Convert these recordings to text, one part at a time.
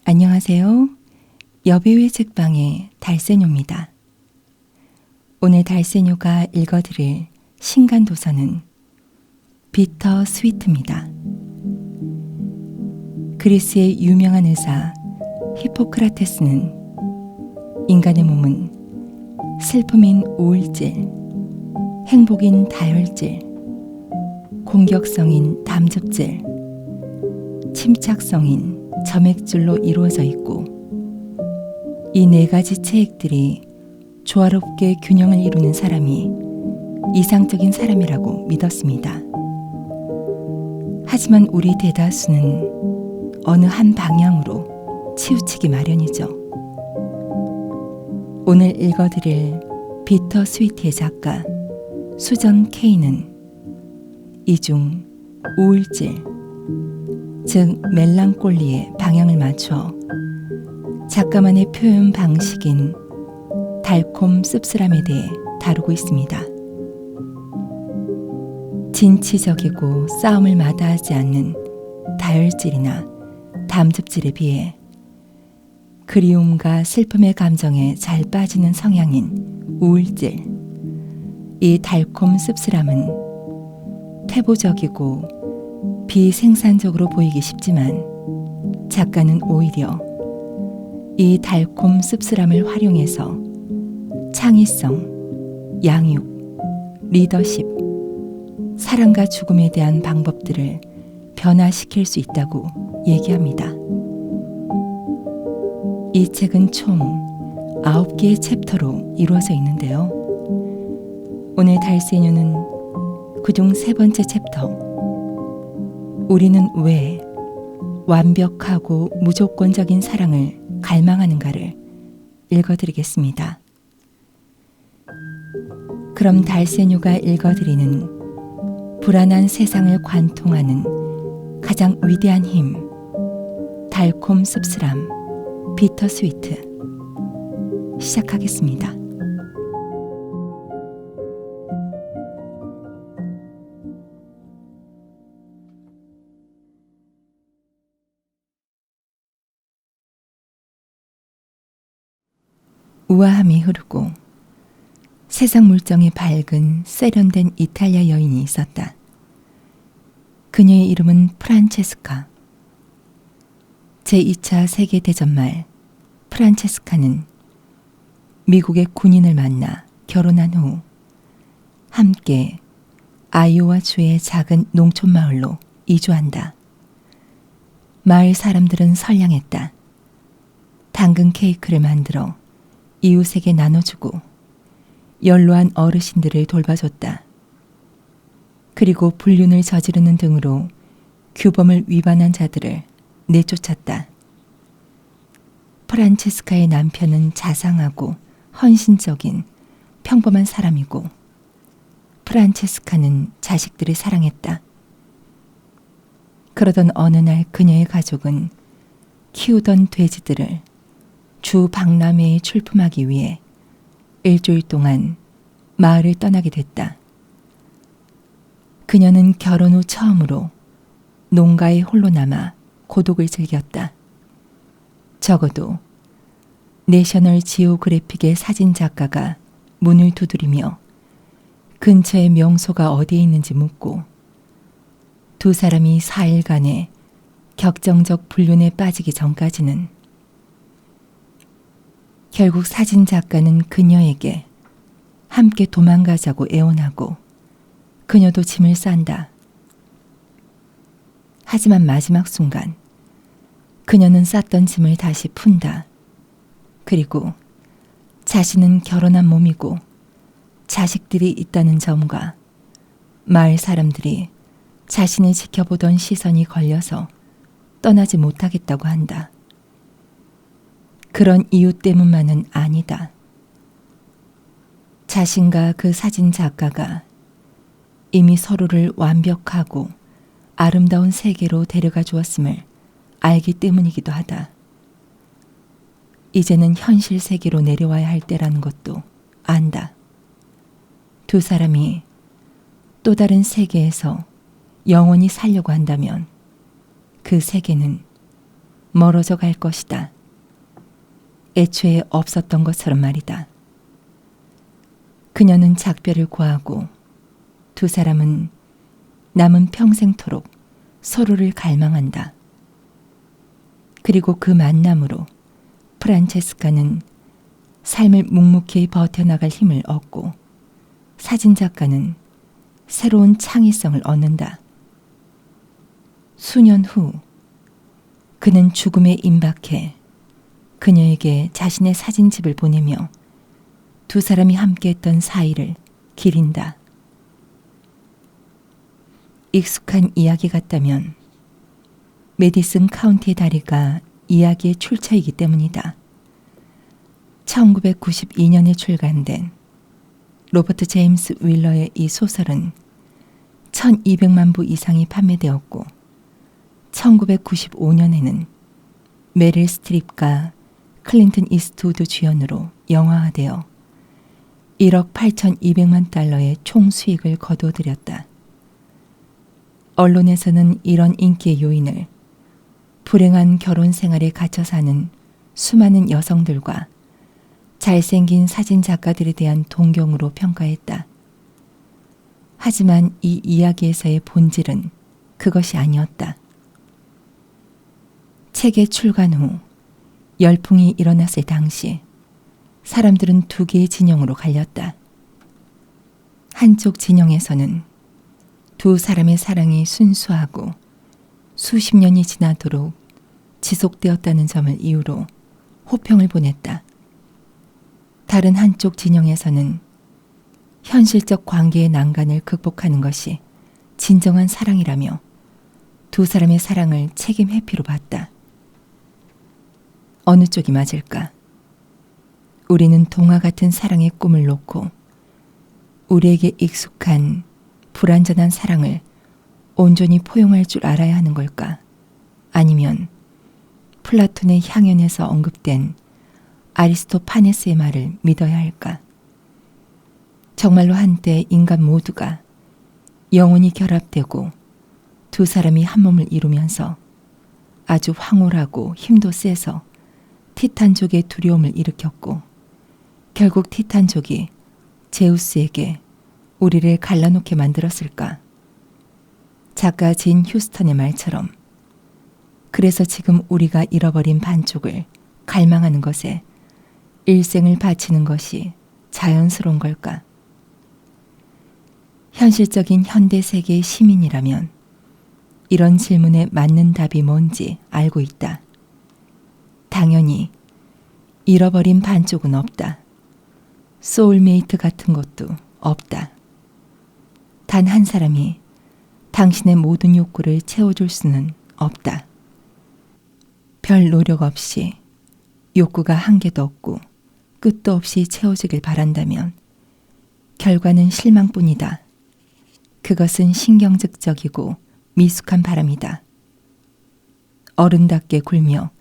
안녕하세요. 여배우의 책방의 달세뇨입니다. 오늘 달세뇨가 읽어드릴 신간도서는 비터 스위트입니다. 그리스의 유명한 의사 히포크라테스는 인간의 몸은 슬픔인 우울질, 행복인 다혈질, 공격성인 담즙질, 침착성인 점액질로 이루어져 있고, 이 네 가지 체액들이 조화롭게 균형을 이루는 사람이 이상적인 사람이라고 믿었습니다. 하지만 우리 대다수는 어느 한 방향으로 치우치기 마련이죠. 오늘 읽어드릴 비터 스위트의 작가 수전 케이는 이중 우울질, 즉 멜랑콜리의 방향을 맞춰 작가만의 표현 방식인 달콤 씁쓸함에 대해 다루고 있습니다. 진취적이고 싸움을 마다하지 않는 다혈질이나 담즙질에 비해 그리움과 슬픔의 감정에 잘 빠지는 성향인 우울질, 이 달콤 씁쓸함은 퇴보적이고 비생산적으로 보이기 쉽지만 작가는 오히려 이 달콤 씁쓸함을 활용해서 창의성, 양육, 리더십, 사랑과 죽음에 대한 방법들을 변화시킬 수 있다고 얘기합니다. 이 책은 총 9개의 챕터로 이루어져 있는데요. 오늘 달세뇨는 그중 3번째 챕터, 우리는 왜 완벽하고 무조건적인 사랑을 갈망하는가를 읽어드리겠습니다. 그럼 달세뇨가 읽어드리는 불안한 세상을 관통하는 가장 위대한 힘, 달콤 씁쓸함, 비터 스위트, 시작하겠습니다. 우아함이 흐르고 세상 물정이 밝은 세련된 이탈리아 여인이 있었다. 그녀의 이름은 프란체스카. 제2차 세계대전 말 프란체스카는 미국의 군인을 만나 결혼한 후 함께 아이오와 주의 작은 농촌 마을로 이주한다. 마을 사람들은 선량했다. 당근 케이크를 만들어 이웃에게 나눠주고 연로한 어르신들을 돌봐줬다. 그리고 불륜을 저지르는 등으로 규범을 위반한 자들을 내쫓았다. 프란체스카의 남편은 자상하고 헌신적인 평범한 사람이고, 프란체스카는 자식들을 사랑했다. 그러던 어느 날 그녀의 가족은 키우던 돼지들을 주 박람회에 출품하기 위해 일주일 동안 마을을 떠나게 됐다. 그녀는 결혼 후 처음으로 농가에 홀로 남아 고독을 즐겼다. 적어도 내셔널 지오그래픽의 사진 작가가 문을 두드리며 근처에 명소가 어디에 있는지 묻고 두 사람이 4일간의 격정적 불륜에 빠지기 전까지는 결국 사진 작가는 그녀에게 함께 도망가자고 애원하고 그녀도 짐을 싼다. 하지만 마지막 순간 그녀는 쌌던 짐을 다시 푼다. 그리고 자신은 결혼한 몸이고 자식들이 있다는 점과 마을 사람들이 자신을 지켜보던 시선이 걸려서 떠나지 못하겠다고 한다. 그런 이유 때문만은 아니다. 자신과 그 사진 작가가 이미 서로를 완벽하고 아름다운 세계로 데려가 주었음을 알기 때문이기도 하다. 이제는 현실 세계로 내려와야 할 때라는 것도 안다. 두 사람이 또 다른 세계에서 영원히 살려고 한다면 그 세계는 멀어져 갈 것이다. 애초에 없었던 것처럼 말이다. 그녀는 작별을 고하고 두 사람은 남은 평생토록 서로를 갈망한다. 그리고 그 만남으로 프란체스카는 삶을 묵묵히 버텨나갈 힘을 얻고 사진작가는 새로운 창의성을 얻는다. 수년 후 그는 죽음에 임박해 그녀에게 자신의 사진집을 보내며 두 사람이 함께했던 사이를 기린다. 익숙한 이야기 같다면 메디슨 카운티의 다리가 이야기의 출처이기 때문이다. 1992년에 출간된 로버트 제임스 윌러의 이 소설은 1200만 부 이상이 판매되었고 1995년에는 메릴 스트립과 클린턴 이스트우드 주연으로 영화화되어 1억 8,200만 달러의 총 수익을 거둬들였다. 언론에서는 이런 인기의 요인을 불행한 결혼 생활에 갇혀 사는 수많은 여성들과 잘생긴 사진 작가들에 대한 동경으로 평가했다. 하지만 이 이야기에서의 본질은 그것이 아니었다. 책의 출간 후 열풍이 일어났을 당시 사람들은 두 개의 진영으로 갈렸다. 한쪽 진영에서는 두 사람의 사랑이 순수하고 수십 년이 지나도록 지속되었다는 점을 이유로 호평을 보냈다. 다른 한쪽 진영에서는 현실적 관계의 난간을 극복하는 것이 진정한 사랑이라며 두 사람의 사랑을 책임 회피로 봤다. 어느 쪽이 맞을까? 우리는 동화 같은 사랑의 꿈을 놓고 우리에게 익숙한 불완전한 사랑을 온전히 포용할 줄 알아야 하는 걸까? 아니면 플라톤의 향연에서 언급된 아리스토파네스의 말을 믿어야 할까? 정말로 한때 인간 모두가 영혼이 결합되고 두 사람이 한 몸을 이루면서 아주 황홀하고 힘도 세서 티탄족의 두려움을 일으켰고 결국 티탄족이 제우스에게 우리를 갈라놓게 만들었을까? 작가 진 휴스턴의 말처럼 그래서 지금 우리가 잃어버린 반쪽을 갈망하는 것에 일생을 바치는 것이 자연스러운 걸까? 현실적인 현대 세계의 시민이라면 이런 질문에 맞는 답이 뭔지 알고 있다. 당연히 잃어버린 반쪽은 없다. 소울메이트 같은 것도 없다. 단 한 사람이 당신의 모든 욕구를 채워줄 수는 없다. 별 노력 없이 욕구가 한계도 없고 끝도 없이 채워지길 바란다면 결과는 실망뿐이다. 그것은 신경직적이고 미숙한 바람이다. 어른답게 굴며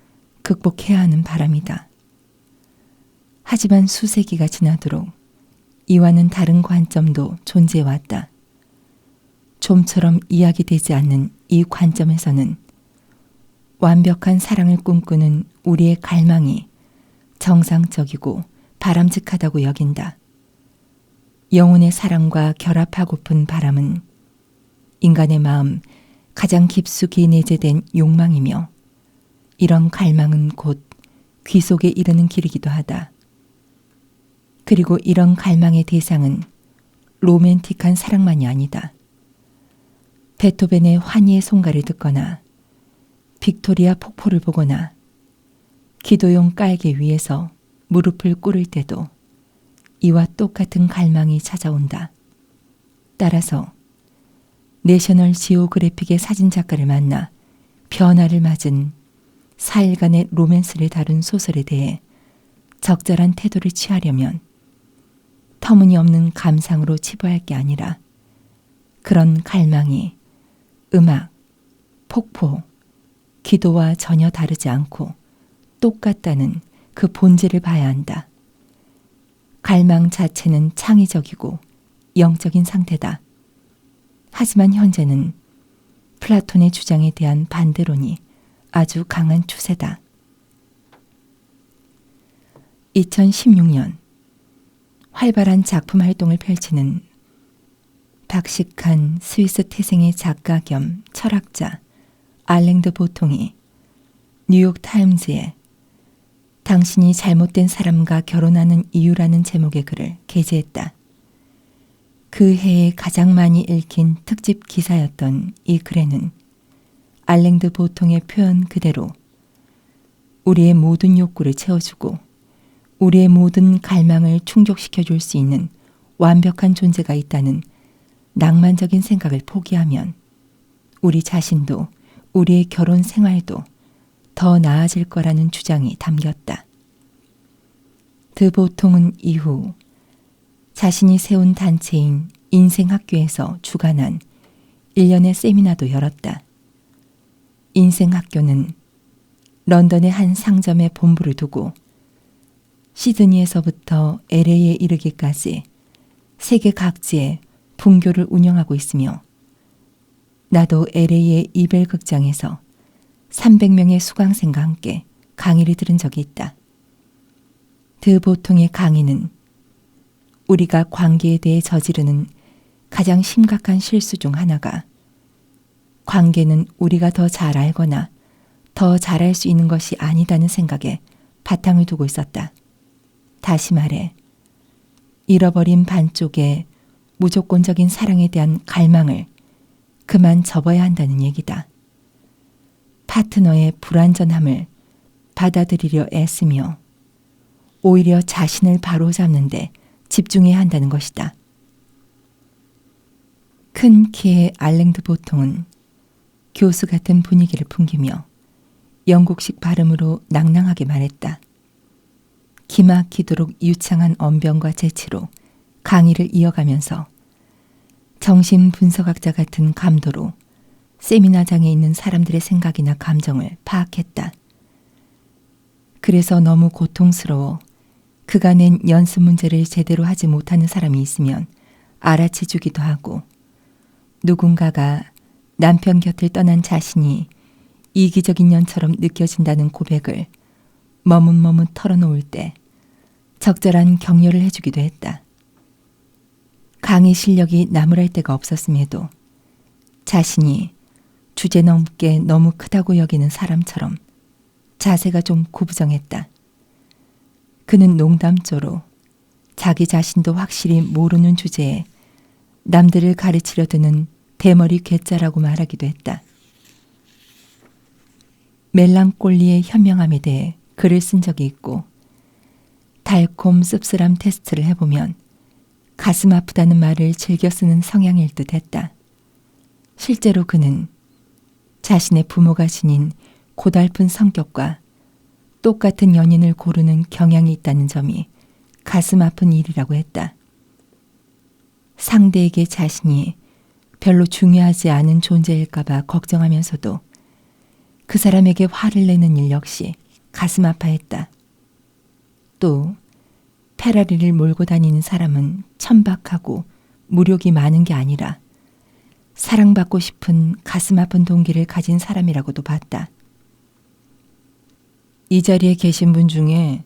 극복해야 하는 바람이다. 하지만 수세기가 지나도록 이와는 다른 관점도 존재해왔다. 좀처럼 이야기되지 않는 이 관점에서는 완벽한 사랑을 꿈꾸는 우리의 갈망이 정상적이고 바람직하다고 여긴다. 영혼의 사랑과 결합하고픈 바람은 인간의 마음 가장 깊숙이 내재된 욕망이며 이런 갈망은 곧 귀속에 이르는 길이기도 하다. 그리고 이런 갈망의 대상은 로맨틱한 사랑만이 아니다. 베토벤의 환희의 송가를 듣거나 빅토리아 폭포를 보거나 기도용 깔개 위에서 무릎을 꿇을 때도 이와 똑같은 갈망이 찾아온다. 따라서 내셔널 지오그래픽의 사진작가를 만나 변화를 맞은 4일간의 로맨스를 다룬 소설에 대해 적절한 태도를 취하려면 터무니없는 감상으로 치부할 게 아니라 그런 갈망이 음악, 폭포, 기도와 전혀 다르지 않고 똑같다는 그 본질을 봐야 한다. 갈망 자체는 창의적이고 영적인 상태다. 하지만 현재는 플라톤의 주장에 대한 반대론이 아주 강한 추세다. 2016년 활발한 작품 활동을 펼치는 박식한 스위스 태생의 작가 겸 철학자 알랭드 보통이 뉴욕 타임즈에 당신이 잘못된 사람과 결혼하는 이유라는 제목의 글을 게재했다. 그 해에 가장 많이 읽힌 특집 기사였던 이 글에는 알랭드 보통의 표현 그대로 우리의 모든 욕구를 채워주고 우리의 모든 갈망을 충족시켜줄 수 있는 완벽한 존재가 있다는 낭만적인 생각을 포기하면 우리 자신도 우리의 결혼 생활도 더 나아질 거라는 주장이 담겼다. 드 보통은 이후 자신이 세운 단체인 인생학교에서 주관한 1년의 세미나도 열었다. 인생학교는 런던의 한 상점에 본부를 두고 시드니에서부터 LA에 이르기까지 세계 각지에 분교를 운영하고 있으며 나도 LA의 이벨 극장에서 300명의 수강생과 함께 강의를 들은 적이 있다. 드 보통의 강의는 우리가 관계에 대해 저지르는 가장 심각한 실수 중 하나가 관계는 우리가 더 잘 알거나 더 잘할 수 있는 것이 아니다는 생각에 바탕을 두고 있었다. 다시 말해 잃어버린 반쪽의 무조건적인 사랑에 대한 갈망을 그만 접어야 한다는 얘기다. 파트너의 불완전함을 받아들이려 애쓰며 오히려 자신을 바로잡는 데 집중해야 한다는 것이다. 큰 키의 알랭드 보통은 교수 같은 분위기를 풍기며 영국식 발음으로 낭낭하게 말했다. 기막히도록 유창한 언변과 재치로 강의를 이어가면서 정신분석학자 같은 감도로 세미나장에 있는 사람들의 생각이나 감정을 파악했다. 그래서 너무 고통스러워 그가 낸 연습 문제를 제대로 하지 못하는 사람이 있으면 알아채 주기도 하고 누군가가 남편 곁을 떠난 자신이 이기적인 년처럼 느껴진다는 고백을 머뭇머뭇 털어놓을 때 적절한 격려를 해주기도 했다. 강의 실력이 나무랄 데가 없었음에도 자신이 주제넘게 너무 크다고 여기는 사람처럼 자세가 좀 구부정했다. 그는 농담조로 자기 자신도 확실히 모르는 주제에 남들을 가르치려 드는 대머리 괴짜라고 말하기도 했다. 멜랑꼴리의 현명함에 대해 글을 쓴 적이 있고 달콤 씁쓸함 테스트를 해보면 가슴 아프다는 말을 즐겨 쓰는 성향일 듯 했다. 실제로 그는 자신의 부모가 지닌 고달픈 성격과 똑같은 연인을 고르는 경향이 있다는 점이 가슴 아픈 일이라고 했다. 상대에게 자신이 별로 중요하지 않은 존재일까봐 걱정하면서도 그 사람에게 화를 내는 일 역시 가슴 아파했다. 또 페라리를 몰고 다니는 사람은 천박하고 무력이 많은 게 아니라 사랑받고 싶은 가슴 아픈 동기를 가진 사람이라고도 봤다. 이 자리에 계신 분 중에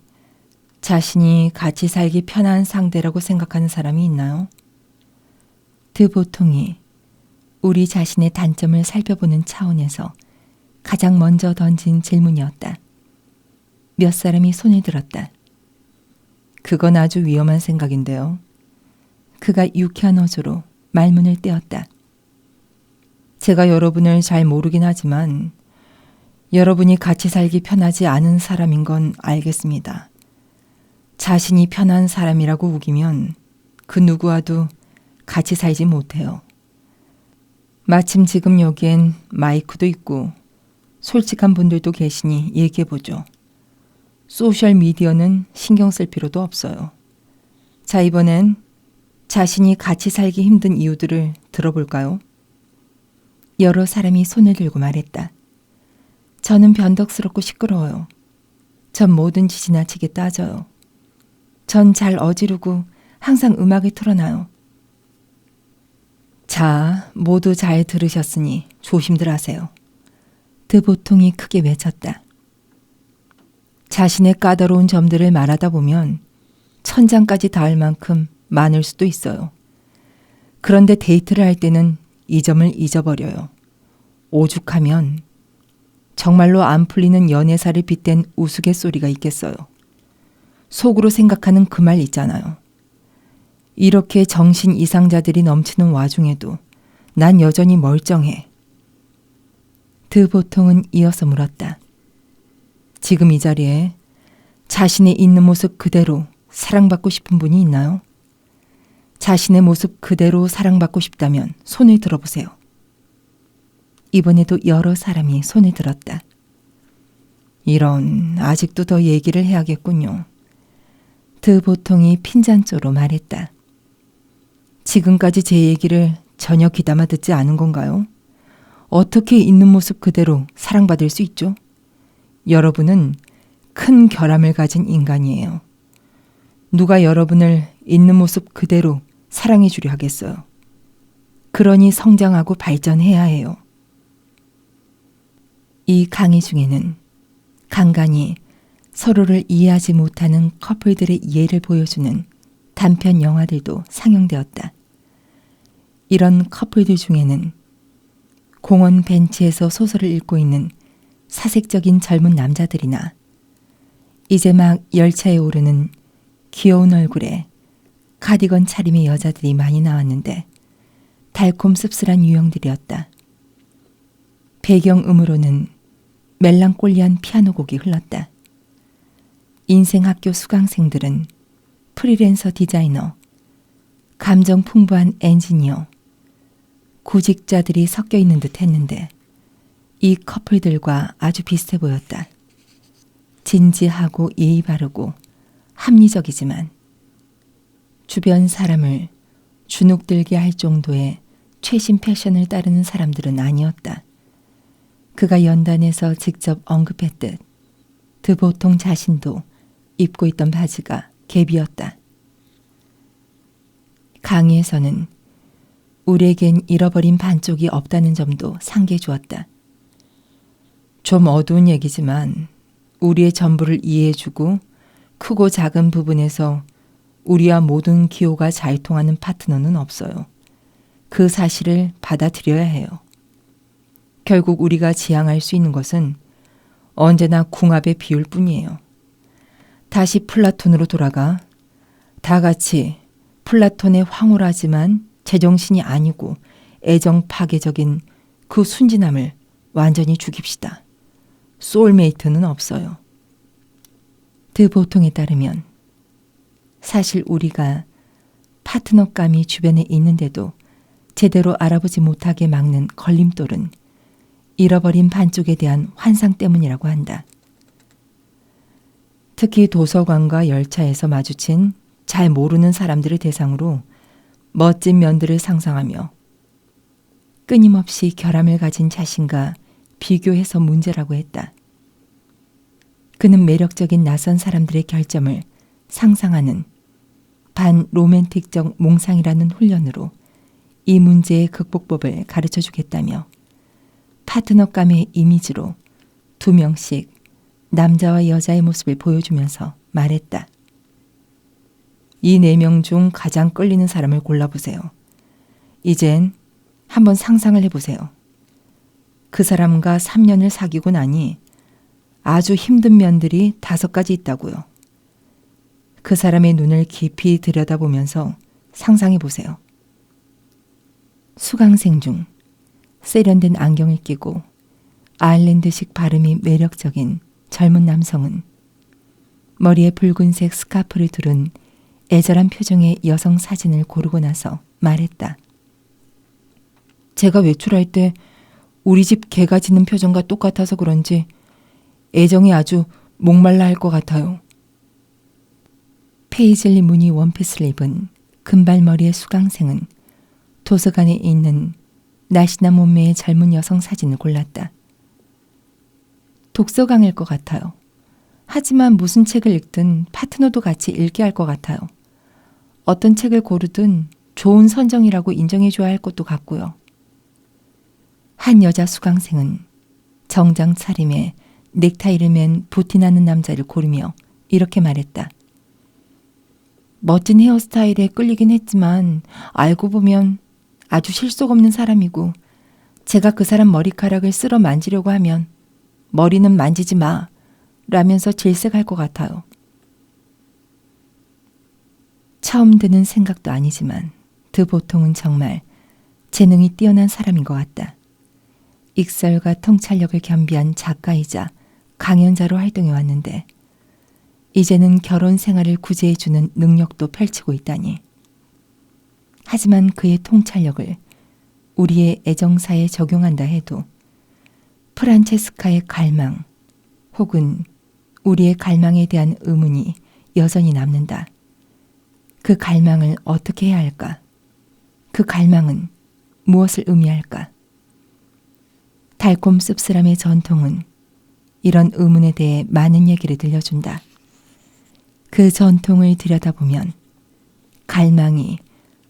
자신이 같이 살기 편한 상대라고 생각하는 사람이 있나요? 드 보통이 우리 자신의 단점을 살펴보는 차원에서 가장 먼저 던진 질문이었다. 몇 사람이 손을 들었다. 그건 아주 위험한 생각인데요. 그가 유쾌한 어조로 말문을 떼었다. 제가 여러분을 잘 모르긴 하지만 여러분이 같이 살기 편하지 않은 사람인 건 알겠습니다. 자신이 편한 사람이라고 우기면 그 누구와도 같이 살지 못해요. 마침 지금 여기엔 마이크도 있고 솔직한 분들도 계시니 얘기해보죠. 소셜미디어는 신경 쓸 필요도 없어요. 자, 이번엔 자신이 같이 살기 힘든 이유들을 들어볼까요? 여러 사람이 손을 들고 말했다. 저는 변덕스럽고 시끄러워요. 전 뭐든지 지나치게 따져요. 전 잘 어지르고 항상 음악을 틀어놔요. 자, 모두 잘 들으셨으니 조심들 하세요. 드보통이 크게 외쳤다. 자신의 까다로운 점들을 말하다 보면 1000장까지 닿을 만큼 많을 수도 있어요. 그런데 데이트를 할 때는 이 점을 잊어버려요. 오죽하면 정말로 안 풀리는 연애사를 빗댄 우스갯소리가 있겠어요. 속으로 생각하는 그 말 있잖아요. 이렇게 정신 이상자들이 넘치는 와중에도 난 여전히 멀쩡해. 드보통은 이어서 물었다. 지금 이 자리에 자신의 있는 모습 그대로 사랑받고 싶은 분이 있나요? 자신의 모습 그대로 사랑받고 싶다면 손을 들어보세요. 이번에도 여러 사람이 손을 들었다. 이런, 아직도 더 얘기를 해야겠군요. 드보통이 핀잔조로 말했다. 지금까지 제 얘기를 전혀 귀담아 듣지 않은 건가요? 어떻게 있는 모습 그대로 사랑받을 수 있죠? 여러분은 큰 결함을 가진 인간이에요. 누가 여러분을 있는 모습 그대로 사랑해 주려 하겠어요. 그러니 성장하고 발전해야 해요. 이 강의 중에는 간간히 서로를 이해하지 못하는 커플들의 예를 보여주는 단편 영화들도 상영되었다. 이런 커플들 중에는 공원 벤치에서 소설을 읽고 있는 사색적인 젊은 남자들이나 이제 막 열차에 오르는 귀여운 얼굴에 카디건 차림의 여자들이 많이 나왔는데 달콤 씁쓸한 유형들이었다. 배경음으로는 멜랑콜리한 피아노 곡이 흘렀다. 인생학교 수강생들은 프리랜서 디자이너, 감정 풍부한 엔지니어, 구직자들이 섞여 있는 듯 했는데 이 커플들과 아주 비슷해 보였다. 진지하고 예의 바르고 합리적이지만 주변 사람을 주눅들게 할 정도의 최신 패션을 따르는 사람들은 아니었다. 그가 연단에서 직접 언급했듯 드보통 자신도 입고 있던 바지가 갭이었다. 강의에서는 우리에겐 잃어버린 반쪽이 없다는 점도 상기해 주었다. 좀 어두운 얘기지만 우리의 전부를 이해해주고 크고 작은 부분에서 우리와 모든 기호가 잘 통하는 파트너는 없어요. 그 사실을 받아들여야 해요. 결국 우리가 지향할 수 있는 것은 언제나 궁합의 비율 뿐이에요. 다시 플라톤으로 돌아가 다 같이 플라톤의 황홀하지만 제정신이 아니고 애정 파괴적인 그 순진함을 완전히 죽입시다. 소울메이트는 없어요. 드보통에 따르면 사실 우리가 파트너감이 주변에 있는데도 제대로 알아보지 못하게 막는 걸림돌은 잃어버린 반쪽에 대한 환상 때문이라고 한다. 특히 도서관과 열차에서 마주친 잘 모르는 사람들을 대상으로 멋진 면들을 상상하며 끊임없이 결함을 가진 자신과 비교해서 문제라고 했다. 그는 매력적인 낯선 사람들의 결점을 상상하는 반로맨틱적 몽상이라는 훈련으로 이 문제의 극복법을 가르쳐 주겠다며 파트너감의 이미지로 2명씩 남자와 여자의 모습을 보여주면서 말했다. 이 4명 중 가장 끌리는 사람을 골라보세요. 이젠 한번 상상을 해보세요. 그 사람과 3년을 사귀고 나니 아주 힘든 면들이 5가지 있다고요. 그 사람의 눈을 깊이 들여다보면서 상상해보세요. 수강생 중 세련된 안경을 끼고 아일랜드식 발음이 매력적인 젊은 남성은 머리에 붉은색 스카프를 두른 애절한 표정의 여성 사진을 고르고 나서 말했다. 제가 외출할 때 우리 집 개가 짖는 표정과 똑같아서 그런지 애정이 아주 목말라 할 것 같아요. 페이즐리 무늬 원피스를 입은 금발머리의 수강생은 도서관에 있는 날씬한 몸매의 젊은 여성 사진을 골랐다. 독서강일 것 같아요. 하지만 무슨 책을 읽든 파트너도 같이 읽게 할 것 같아요. 어떤 책을 고르든 좋은 선정이라고 인정해줘야 할 것도 같고요. 한 여자 수강생은 정장 차림에 넥타이를 맨 부티나는 남자를 고르며 이렇게 말했다. 멋진 헤어스타일에 끌리긴 했지만 알고 보면 아주 실속 없는 사람이고 제가 그 사람 머리카락을 쓸어 만지려고 하면 머리는 만지지 마 라면서 질색할 것 같아요. 처음 드는 생각도 아니지만 드보통은 정말 재능이 뛰어난 사람인 것 같다. 익설과 통찰력을 겸비한 작가이자 강연자로 활동해 왔는데 이제는 결혼 생활을 구제해주는 능력도 펼치고 있다니. 하지만 그의 통찰력을 우리의 애정사에 적용한다 해도 프란체스카의 갈망 혹은 우리의 갈망에 대한 의문이 여전히 남는다. 그 갈망을 어떻게 해야 할까? 그 갈망은 무엇을 의미할까? 달콤 씁쓸함의 전통은 이런 의문에 대해 많은 얘기를 들려준다. 그 전통을 들여다보면 갈망이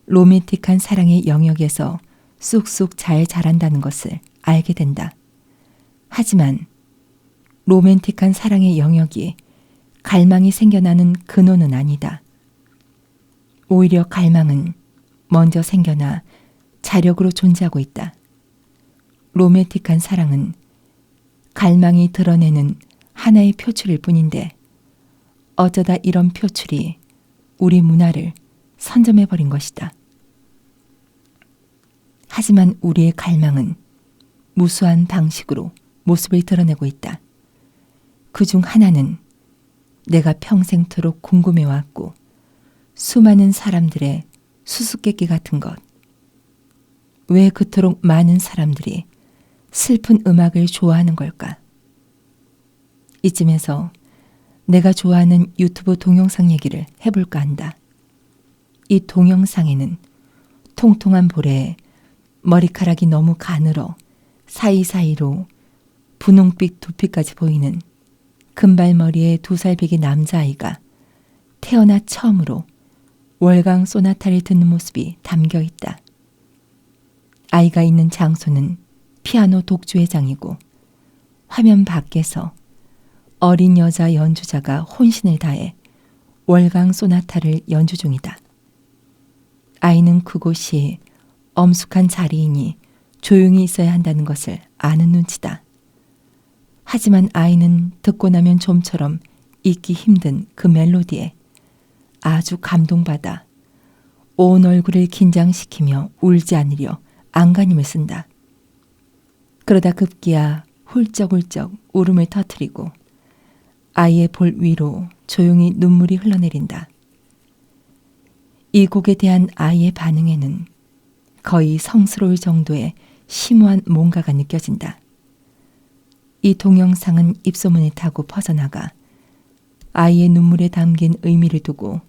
로맨틱한 사랑의 영역에서 쑥쑥 잘 자란다는 것을 알게 된다. 하지만 로맨틱한 사랑의 영역이 갈망이 생겨나는 근원은 아니다. 오히려 갈망은 먼저 생겨나 자력으로 존재하고 있다. 로맨틱한 사랑은 갈망이 드러내는 하나의 표출일 뿐인데 어쩌다 이런 표출이 우리 문화를 선점해버린 것이다. 하지만 우리의 갈망은 무수한 방식으로 모습을 드러내고 있다. 그중 하나는 내가 평생토록 궁금해왔고 수많은 사람들의 수수께끼 같은 것. 왜 그토록 많은 사람들이 슬픈 음악을 좋아하는 걸까? 이쯤에서 내가 좋아하는 유튜브 동영상 얘기를 해볼까 한다. 이 동영상에는 통통한 볼에 머리카락이 너무 가늘어 사이사이로 분홍빛 두피까지 보이는 금발머리의 2살배기 남자아이가 태어나 처음으로 월강 소나타를 듣는 모습이 담겨 있다. 아이가 있는 장소는 피아노 독주회장이고 화면 밖에서 어린 여자 연주자가 혼신을 다해 월강 소나타를 연주 중이다. 아이는 그곳이 엄숙한 자리이니 조용히 있어야 한다는 것을 아는 눈치다. 하지만 아이는 듣고 나면 좀처럼 잊기 힘든 그 멜로디에 아주 감동받아 온 얼굴을 긴장시키며 울지 않으려 안간힘을 쓴다. 그러다 급기야 훌쩍훌쩍 울음을 터뜨리고 아이의 볼 위로 조용히 눈물이 흘러내린다. 이 곡에 대한 아이의 반응에는 거의 성스러울 정도의 심오한 뭔가가 느껴진다. 이 동영상은 입소문을 타고 퍼져나가 아이의 눈물에 담긴 의미를 두고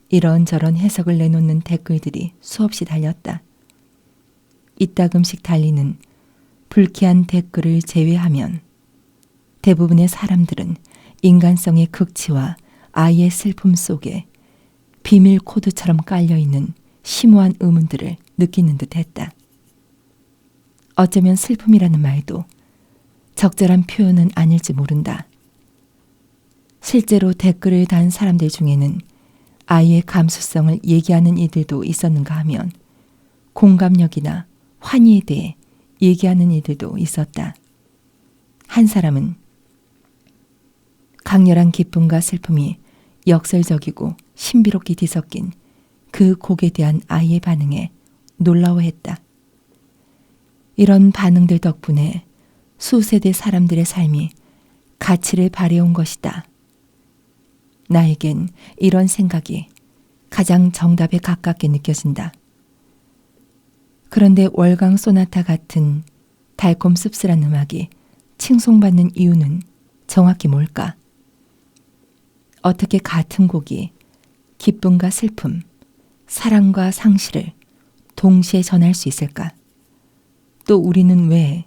이런저런 해석을 내놓는 댓글들이 수없이 달렸다. 이따금씩 달리는 불쾌한 댓글을 제외하면 대부분의 사람들은 인간성의 극치와 아이의 슬픔 속에 비밀 코드처럼 깔려있는 심오한 의문들을 느끼는 듯 했다. 어쩌면 슬픔이라는 말도 적절한 표현은 아닐지 모른다. 실제로 댓글을 단 사람들 중에는 아이의 감수성을 얘기하는 이들도 있었는가 하면 공감력이나 환희에 대해 얘기하는 이들도 있었다. 한 사람은 강렬한 기쁨과 슬픔이 역설적이고 신비롭게 뒤섞인 그 곡에 대한 아이의 반응에 놀라워했다. 이런 반응들 덕분에 수세대 사람들의 삶이 가치를 발휘해온 것이다. 나에겐 이런 생각이 가장 정답에 가깝게 느껴진다. 그런데 월강 소나타 같은 달콤 씁쓸한 음악이 칭송받는 이유는 정확히 뭘까? 어떻게 같은 곡이 기쁨과 슬픔, 사랑과 상실을 동시에 전할 수 있을까? 또 우리는 왜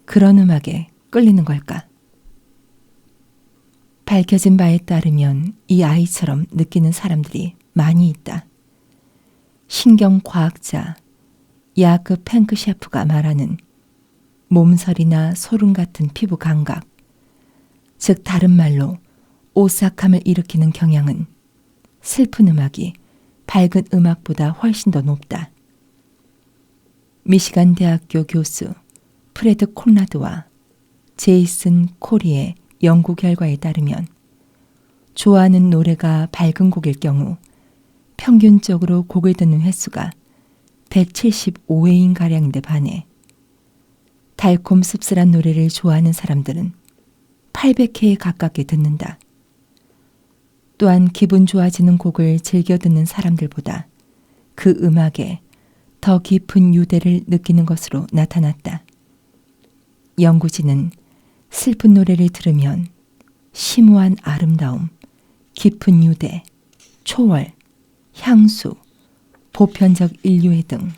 그런 음악에 끌리는 걸까? 밝혀진 바에 따르면 이 아이처럼 느끼는 사람들이 많이 있다. 신경과학자 야크 팽크셰프가 말하는 몸서리나 소름 같은 피부 감각, 즉 다른 말로 오싹함을 일으키는 경향은 슬픈 음악이 밝은 음악보다 훨씬 더 높다. 미시간 대학교 교수 프레드 콘라드와 제이슨 코리의 연구 결과에 따르면 좋아하는 노래가 밝은 곡일 경우 평균적으로 곡을 듣는 횟수가 175회인가량인데 반해 달콤 씁쓸한 노래를 좋아하는 사람들은 800회에 가깝게 듣는다. 또한 기분 좋아지는 곡을 즐겨 듣는 사람들보다 그 음악에 더 깊은 유대를 느끼는 것으로 나타났다. 연구진은 슬픈 노래를 들으면 심오한 아름다움, 깊은 유대, 초월, 향수, 보편적 인류애 등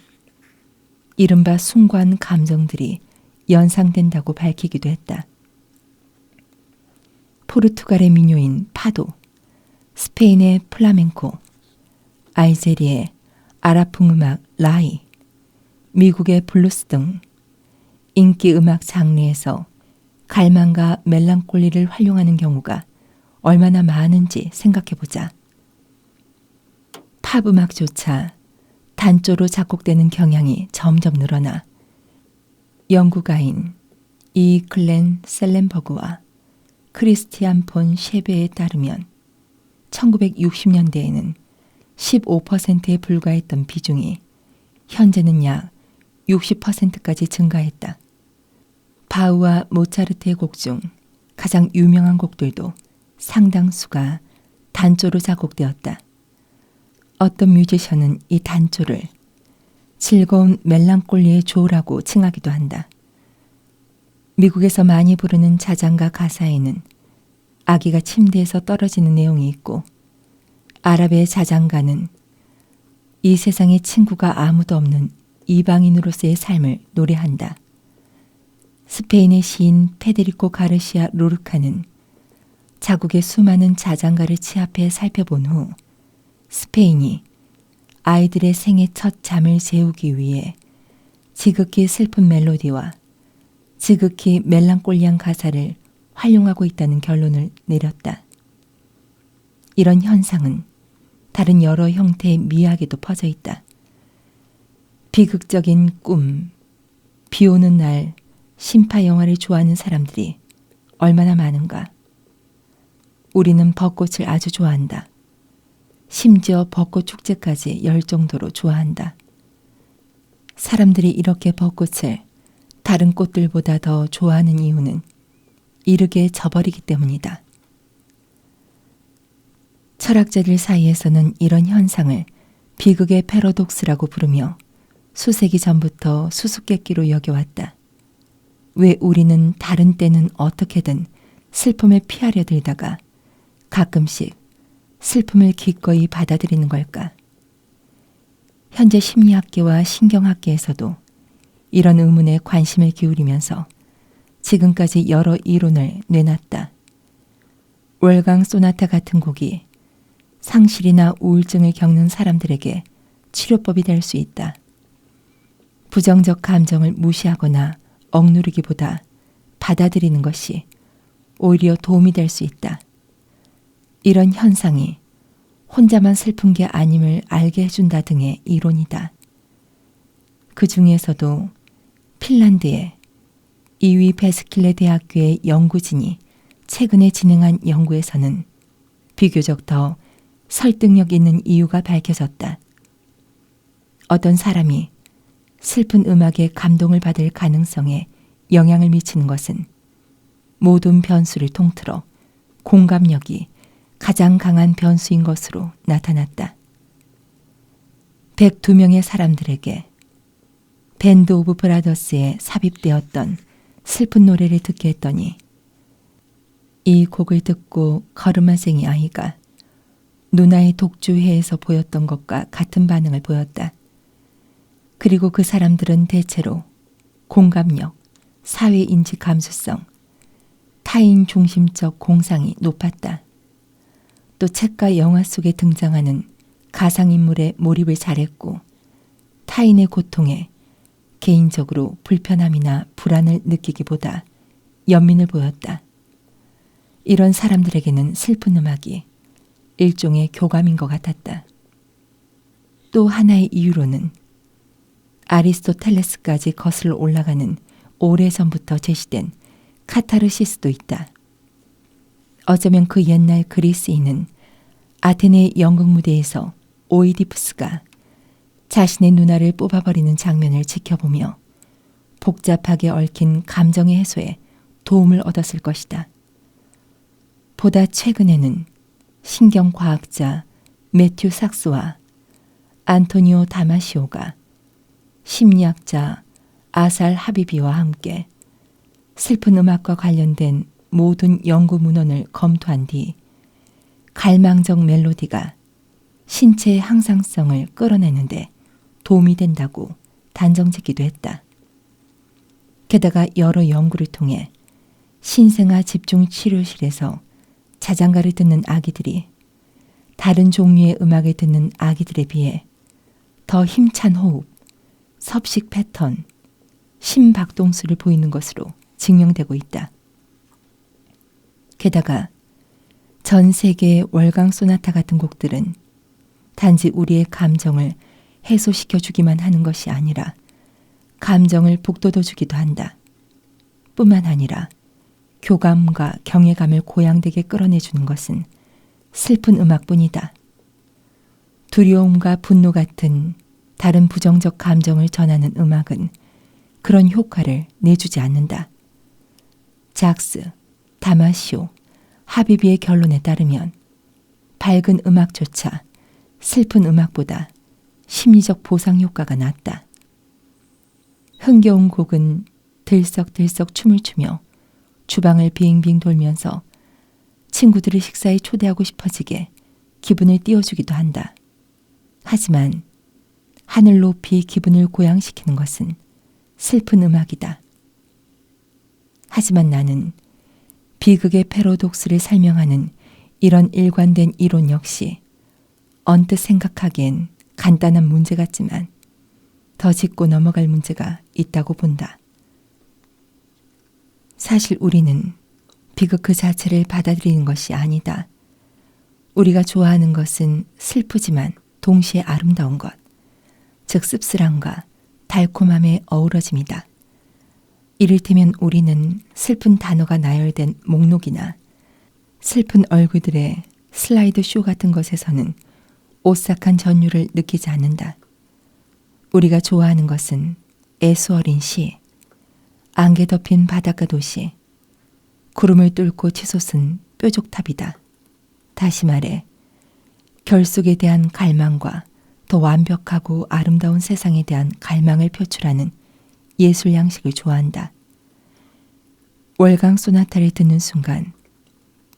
이른바 숭고한 감정들이 연상된다고 밝히기도 했다. 포르투갈의 민요인 파도, 스페인의 플라멩코, 알제리의 아랍풍 음악 라이, 미국의 블루스 등 인기 음악 장르에서 갈망과 멜랑콜리를 활용하는 경우가 얼마나 많은지 생각해보자. 팝 음악조차 단조로 작곡되는 경향이 점점 늘어나 연구가인 이 글렌 셀렌버그와 크리스티안 폰 셰베에 따르면 1960년대에는 15%에 불과했던 비중이 현재는 약 60%까지 증가했다. 바흐와 모차르트의 곡 중 가장 유명한 곡들도 상당수가 단조로 작곡되었다. 어떤 뮤지션은 이 단조를 즐거운 멜랑콜리의 조라고 칭하기도 한다. 미국에서 많이 부르는 자장가 가사에는 아기가 침대에서 떨어지는 내용이 있고, 아랍의 자장가는 이 세상에 친구가 아무도 없는 이방인으로서의 삶을 노래한다. 스페인의 시인 페데리코 가르시아 로르카는 자국의 수많은 자장가를 치합해 살펴본 후 스페인이 아이들의 생애 첫 잠을 재우기 위해 지극히 슬픈 멜로디와 지극히 멜랑콜리한 가사를 활용하고 있다는 결론을 내렸다. 이런 현상은 다른 여러 형태의 미학에도 퍼져 있다. 비극적인 꿈, 비 오는 날, 심파 영화를 좋아하는 사람들이 얼마나 많은가. 우리는 벚꽃을 아주 좋아한다. 심지어 벚꽃 축제까지 열 정도로 좋아한다. 사람들이 이렇게 벚꽃을 다른 꽃들보다 더 좋아하는 이유는 이르게 져버리기 때문이다. 철학자들 사이에서는 이런 현상을 비극의 패러독스라고 부르며 수세기 전부터 수수께끼로 여겨왔다. 왜 우리는 다른 때는 어떻게든 슬픔을 피하려 들다가 가끔씩 슬픔을 기꺼이 받아들이는 걸까? 현재 심리학계와 신경학계에서도 이런 의문에 관심을 기울이면서 지금까지 여러 이론을 내놨다. 월강 소나타 같은 곡이 상실이나 우울증을 겪는 사람들에게 치료법이 될 수 있다. 부정적 감정을 무시하거나 억누르기보다 받아들이는 것이 오히려 도움이 될 수 있다. 이런 현상이 혼자만 슬픈 게 아님을 알게 해준다 등의 이론이다. 그 중에서도 핀란드의 이위 베스킬레 대학교의 연구진이 최근에 진행한 연구에서는 비교적 더 설득력 있는 이유가 밝혀졌다. 어떤 사람이 슬픈 음악에 감동을 받을 가능성에 영향을 미치는 것은 모든 변수를 통틀어 공감력이 가장 강한 변수인 것으로 나타났다. 102명의 사람들에게 밴드 오브 브라더스에 삽입되었던 슬픈 노래를 듣게 했더니 이 곡을 듣고 걸음아쟁이 아이가 누나의 독주회에서 보였던 것과 같은 반응을 보였다. 그리고 그 사람들은 대체로 공감력, 사회인지 감수성, 타인 중심적 공상이 높았다. 또 책과 영화 속에 등장하는 가상인물에 몰입을 잘했고 타인의 고통에 개인적으로 불편함이나 불안을 느끼기보다 연민을 보였다. 이런 사람들에게는 슬픈 음악이 일종의 교감인 것 같았다. 또 하나의 이유로는 아리스토텔레스까지 거슬러 올라가는 오래전부터 제시된 카타르시스도 있다. 어쩌면 그 옛날 그리스인은 아테네의 연극 무대에서 오이디푸스가 자신의 누나를 뽑아버리는 장면을 지켜보며 복잡하게 얽힌 감정의 해소에 도움을 얻었을 것이다. 보다 최근에는 신경과학자 매튜 삭스와 안토니오 다마시오가 심리학자 아살 하비비와 함께 슬픈 음악과 관련된 모든 연구 문헌을 검토한 뒤 갈망적 멜로디가 신체의 항상성을 끌어내는데 도움이 된다고 단정짓기도 했다. 게다가 여러 연구를 통해 신생아 집중치료실에서 자장가를 듣는 아기들이 다른 종류의 음악을 듣는 아기들에 비해 더 힘찬 호흡, 섭식 패턴, 심박동수를 보이는 것으로 증명되고 있다. 게다가 전 세계의 월강 소나타 같은 곡들은 단지 우리의 감정을 해소시켜 주기만 하는 것이 아니라 감정을 북돋워 주기도 한다. 뿐만 아니라 교감과 경외감을 고양되게 끌어내주는 것은 슬픈 음악뿐이다. 두려움과 분노 같은 다른 부정적 감정을 전하는 음악은 그런 효과를 내주지 않는다. 작스, 다마시오, 하비비의 결론에 따르면 밝은 음악조차 슬픈 음악보다 심리적 보상 효과가 낮다. 흥겨운 곡은 들썩들썩 춤을 추며 주방을 빙빙 돌면서 친구들을 식사에 초대하고 싶어지게 기분을 띄워주기도 한다. 하지만 하늘 높이 기분을 고양시키는 것은 슬픈 음악이다. 하지만 나는 비극의 패러독스를 설명하는 이런 일관된 이론 역시 언뜻 생각하기엔 간단한 문제 같지만 더 짚고 넘어갈 문제가 있다고 본다. 사실 우리는 비극 그 자체를 받아들이는 것이 아니다. 우리가 좋아하는 것은 슬프지만 동시에 아름다운 것, 즉 씁쓸함과 달콤함의 어우러짐이다. 이를테면 우리는 슬픈 단어가 나열된 목록이나 슬픈 얼굴들의 슬라이드 쇼 같은 것에서는 오싹한 전율을 느끼지 않는다. 우리가 좋아하는 것은 애수 어린 시, 안개 덮인 바닷가 도시, 구름을 뚫고 치솟은 뾰족탑이다. 다시 말해 결속에 대한 갈망과 더 완벽하고 아름다운 세상에 대한 갈망을 표출하는 예술 양식을 좋아한다. 월강 소나타를 듣는 순간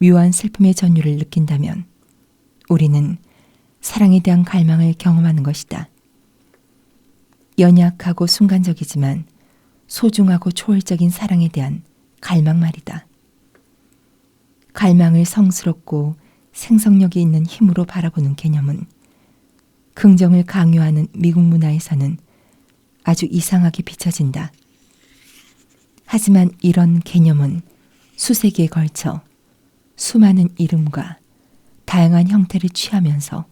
묘한 슬픔의 전율을 느낀다면 우리는 사랑에 대한 갈망을 경험하는 것이다. 연약하고 순간적이지만 소중하고 초월적인 사랑에 대한 갈망 말이다. 갈망을 성스럽고 생성력이 있는 힘으로 바라보는 개념은 긍정을 강요하는 미국 문화에서는 아주 이상하게 비춰진다. 하지만 이런 개념은 수세기에 걸쳐 수많은 이름과 다양한 형태를 취하면서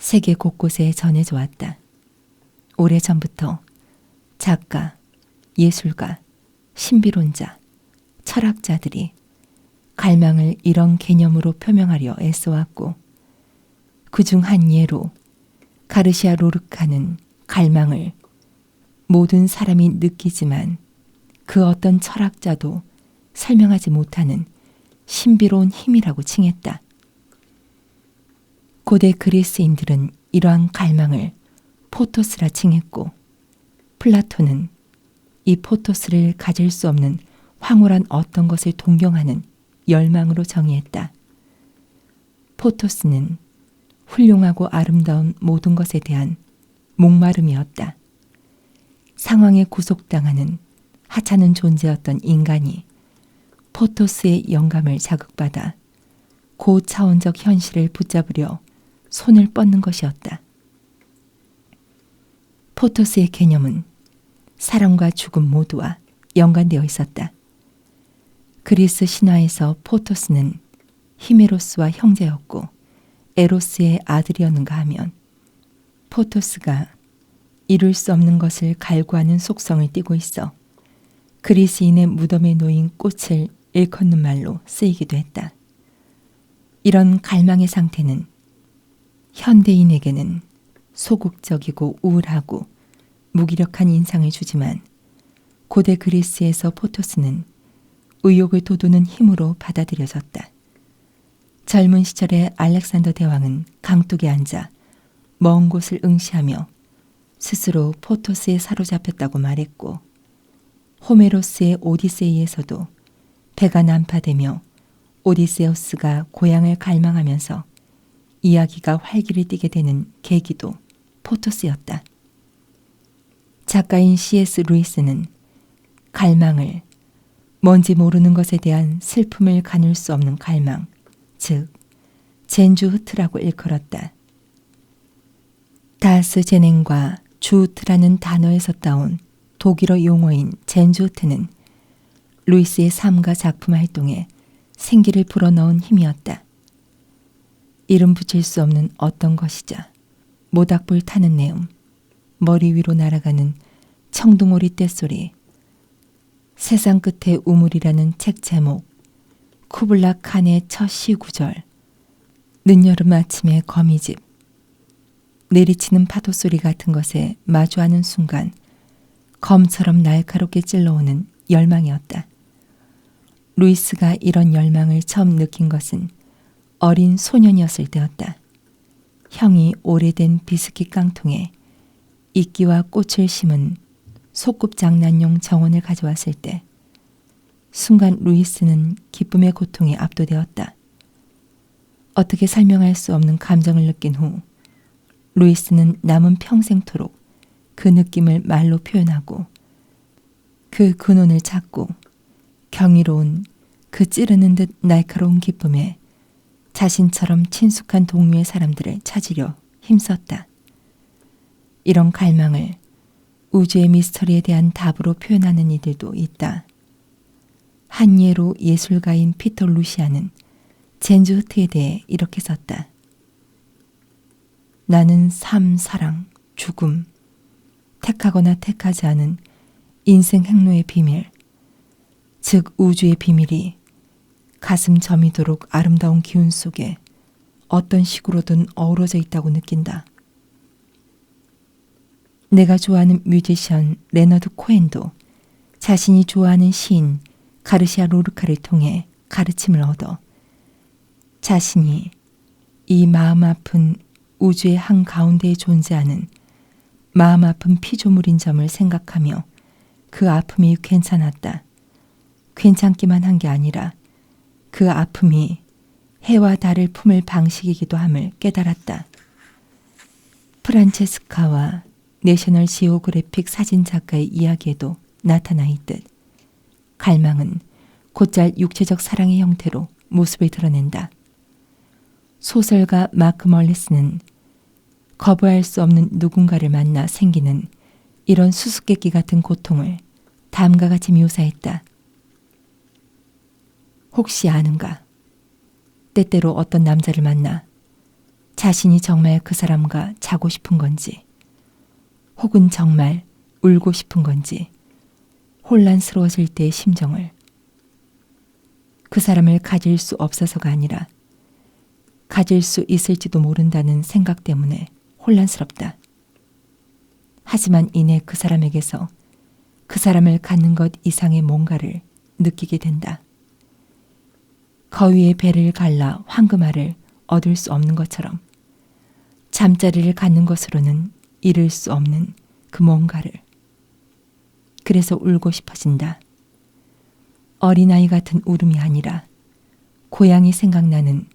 세계 곳곳에 전해져 왔다. 오래전부터 작가, 예술가, 신비론자, 철학자들이 갈망을 이런 개념으로 표명하려 애써왔고 그중 한 예로 가르시아 로르카는 갈망을 모든 사람이 느끼지만 그 어떤 철학자도 설명하지 못하는 신비로운 힘이라고 칭했다. 고대 그리스인들은 이러한 갈망을 포토스라 칭했고 플라톤은 이 포토스를 가질 수 없는 황홀한 어떤 것을 동경하는 열망으로 정의했다. 포토스는 훌륭하고 아름다운 모든 것에 대한 목마름이었다. 상황에 구속당하는 하찮은 존재였던 인간이 포토스의 영감을 자극받아 고차원적 현실을 붙잡으려 손을 뻗는 것이었다. 포토스의 개념은 사랑과 죽음 모두와 연관되어 있었다. 그리스 신화에서 포토스는 히메로스와 형제였고 에로스의 아들이었는가 하면 포토스가 이룰 수 없는 것을 갈구하는 속성을 띠고 있어 그리스인의 무덤에 놓인 꽃을 일컫는 말로 쓰이기도 했다. 이런 갈망의 상태는 현대인에게는 소극적이고 우울하고 무기력한 인상을 주지만 고대 그리스에서 포토스는 의욕을 돋우는 힘으로 받아들여졌다. 젊은 시절에 알렉산더 대왕은 강둑에 앉아 먼 곳을 응시하며 스스로 포토스에 사로잡혔다고 말했고 호메로스의 오디세이에서도 배가 난파되며 오디세우스가 고향을 갈망하면서 이야기가 활기를 띠게 되는 계기도 포토스였다. 작가인 C.S. 루이스는 갈망을 뭔지 모르는 것에 대한 슬픔을 가눌 수 없는 갈망, 즉 젠주흐트라고 일컬었다. 다스 제넨과 주흐트라는 단어에서 따온 독일어 용어인 젠주흐트는 루이스의 삶과 작품 활동에 생기를 불어넣은 힘이었다. 이름 붙일 수 없는 어떤 것이자 모닥불 타는 내음, 머리 위로 날아가는 청둥오리 떼소리, 세상 끝의 우물이라는 책 제목, 쿠블라 칸의 첫 시구절, 늦여름 아침의 거미집, 내리치는 파도 소리 같은 것에 마주하는 순간 검처럼 날카롭게 찔러오는 열망이었다. 루이스가 이런 열망을 처음 느낀 것은 어린 소년이었을 때였다. 형이 오래된 비스킷 깡통에 이끼와 꽃을 심은 소꿉장난용 정원을 가져왔을 때 순간 루이스는 기쁨의 고통에 압도되었다. 어떻게 설명할 수 없는 감정을 느낀 후 루이스는 남은 평생토록 그 느낌을 말로 표현하고 그 근원을 찾고 경이로운 그 찌르는 듯 날카로운 기쁨에 자신처럼 친숙한 동료의 사람들을 찾으려 힘썼다. 이런 갈망을 우주의 미스터리에 대한 답으로 표현하는 이들도 있다. 한예로 예술가인 피터 루시아는 젠주흐트에 대해 이렇게 썼다. 나는 삶, 사랑, 죽음, 택하거나 택하지 않은 인생 행로의 비밀, 즉 우주의 비밀이 가슴 저미도록 아름다운 기운 속에 어떤 식으로든 어우러져 있다고 느낀다. 내가 좋아하는 뮤지션 레너드 코헨도 자신이 좋아하는 시인 가르시아 로르카를 통해 가르침을 얻어 자신이 이 마음 아픈 우주의 한가운데에 존재하는 마음 아픈 피조물인 점을 생각하며 그 아픔이 괜찮았다. 괜찮기만 한 게 아니라 그 아픔이 해와 달을 품을 방식이기도 함을 깨달았다. 프란체스카와 내셔널 지오그래픽 사진작가의 이야기에도 나타나 있듯 갈망은 곧잘 육체적 사랑의 형태로 모습을 드러낸다. 소설가 마크 멀리스는 거부할 수 없는 누군가를 만나 생기는 이런 수수께끼 같은 고통을 다음과 같이 묘사했다. 혹시 아는가? 때때로 어떤 남자를 만나 자신이 정말 그 사람과 자고 싶은 건지 혹은 정말 울고 싶은 건지 혼란스러워질 때의 심정을 그 사람을 가질 수 없어서가 아니라 가질 수 있을지도 모른다는 생각 때문에 혼란스럽다. 하지만 이내 그 사람에게서 그 사람을 갖는 것 이상의 뭔가를 느끼게 된다. 거위의 배를 갈라 황금알을 얻을 수 없는 것처럼 잠자리를 갖는 것으로는 이룰 수 없는 그 뭔가를. 그래서 울고 싶어진다. 어린아이 같은 울음이 아니라 고향이 생각나는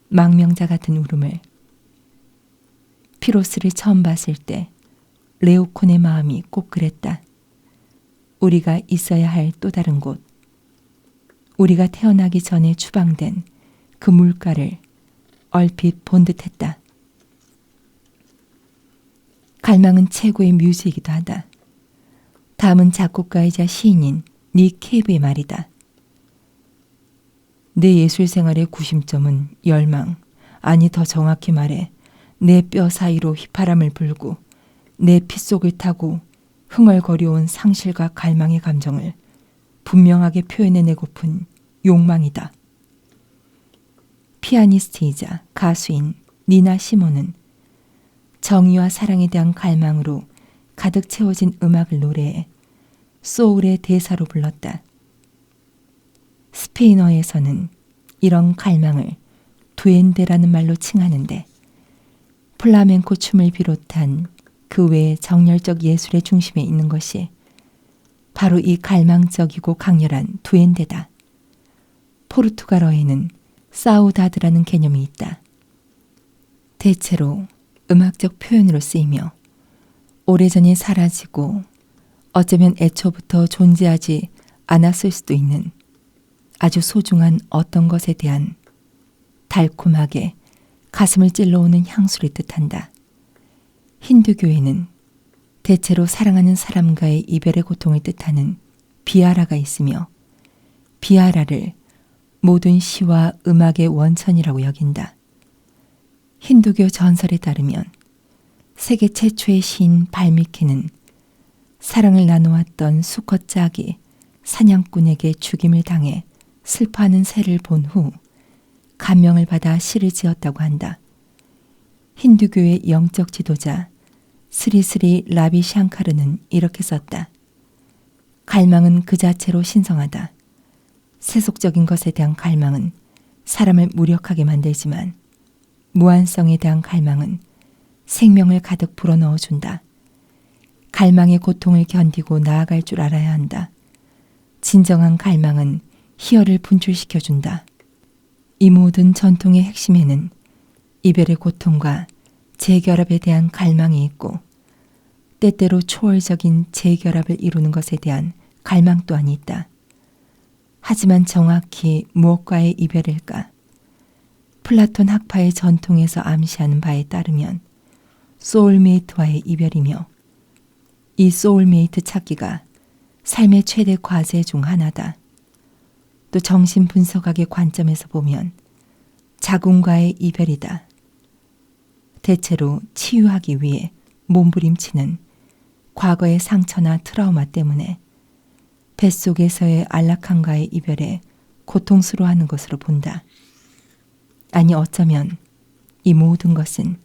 망명자 같은 울음을. 피로스를 처음 봤을 때 레오콘의 마음이 꼭 그랬다. 우리가 있어야 할 또 다른 곳, 우리가 태어나기 전에 추방된 그 물가를 얼핏 본 듯했다. 갈망은 최고의 뮤즈이기도 하다. 다음은 작곡가이자 시인인 닉 케이브의 말이다. 내 예술 생활의 구심점은 열망, 아니 더 정확히 말해 내 뼈 사이로 휘파람을 불고 내 피 속을 타고 흥얼거려온 상실과 갈망의 감정을 분명하게 표현해내고픈 욕망이다. 피아니스트이자 가수인 니나 시몬은 정의와 사랑에 대한 갈망으로 가득 채워진 음악을 노래해 소울의 대사로 불렀다. 스페인어에서는 이런 갈망을 두엔데라는 말로 칭하는데 플라멩코 춤을 비롯한 그 외의 정열적 예술의 중심에 있는 것이 바로 이 갈망적이고 강렬한 두엔데다. 포르투갈어에는 사우다드라는 개념이 있다. 대체로 음악적 표현으로 쓰이며 오래전에 사라지고 어쩌면 애초부터 존재하지 않았을 수도 있는 아주 소중한 어떤 것에 대한 달콤하게 가슴을 찔러오는 향수를 뜻한다. 힌두교에는 대체로 사랑하는 사람과의 이별의 고통을 뜻하는 비아라가 있으며 비아라를 모든 시와 음악의 원천이라고 여긴다. 힌두교 전설에 따르면 세계 최초의 시인 발미키는 사랑을 나누었던 수컷 짝이 사냥꾼에게 죽임을 당해 슬퍼하는 새를 본 후 감명을 받아 시를 지었다고 한다. 힌두교의 영적 지도자 스리스리 라비 샹카르는 이렇게 썼다. 갈망은 그 자체로 신성하다. 세속적인 것에 대한 갈망은 사람을 무력하게 만들지만 무한성에 대한 갈망은 생명을 가득 불어넣어준다. 갈망의 고통을 견디고 나아갈 줄 알아야 한다. 진정한 갈망은 희열을 분출시켜준다. 이 모든 전통의 핵심에는 이별의 고통과 재결합에 대한 갈망이 있고 때때로 초월적인 재결합을 이루는 것에 대한 갈망 또한 있다. 하지만 정확히 무엇과의 이별일까? 플라톤 학파의 전통에서 암시하는 바에 따르면 소울메이트와의 이별이며 이 소울메이트 찾기가 삶의 최대 과제 중 하나다. 또 정신분석학의 관점에서 보면 자궁과의 이별이다. 대체로 치유하기 위해 몸부림치는 과거의 상처나 트라우마 때문에 뱃속에서의 안락함과의 이별에 고통스러워하는 것으로 본다. 아니 어쩌면 이 모든 것은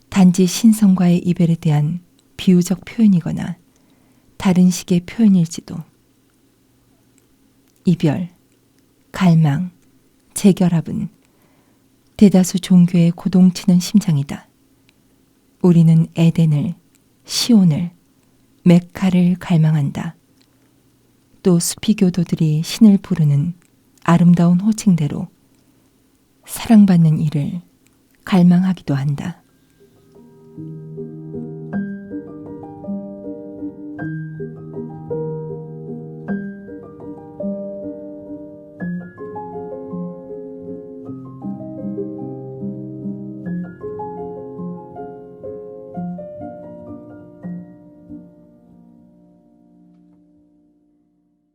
단지 신성과의 이별에 대한 비유적 표현이거나 다른 식의 표현일지도. 이별, 갈망, 재결합은 대다수 종교의 고동치는 심장이다. 우리는 에덴을, 시온을, 메카를 갈망한다. 또 수피교도들이 신을 부르는 아름다운 호칭대로 사랑받는 이를 갈망하기도 한다.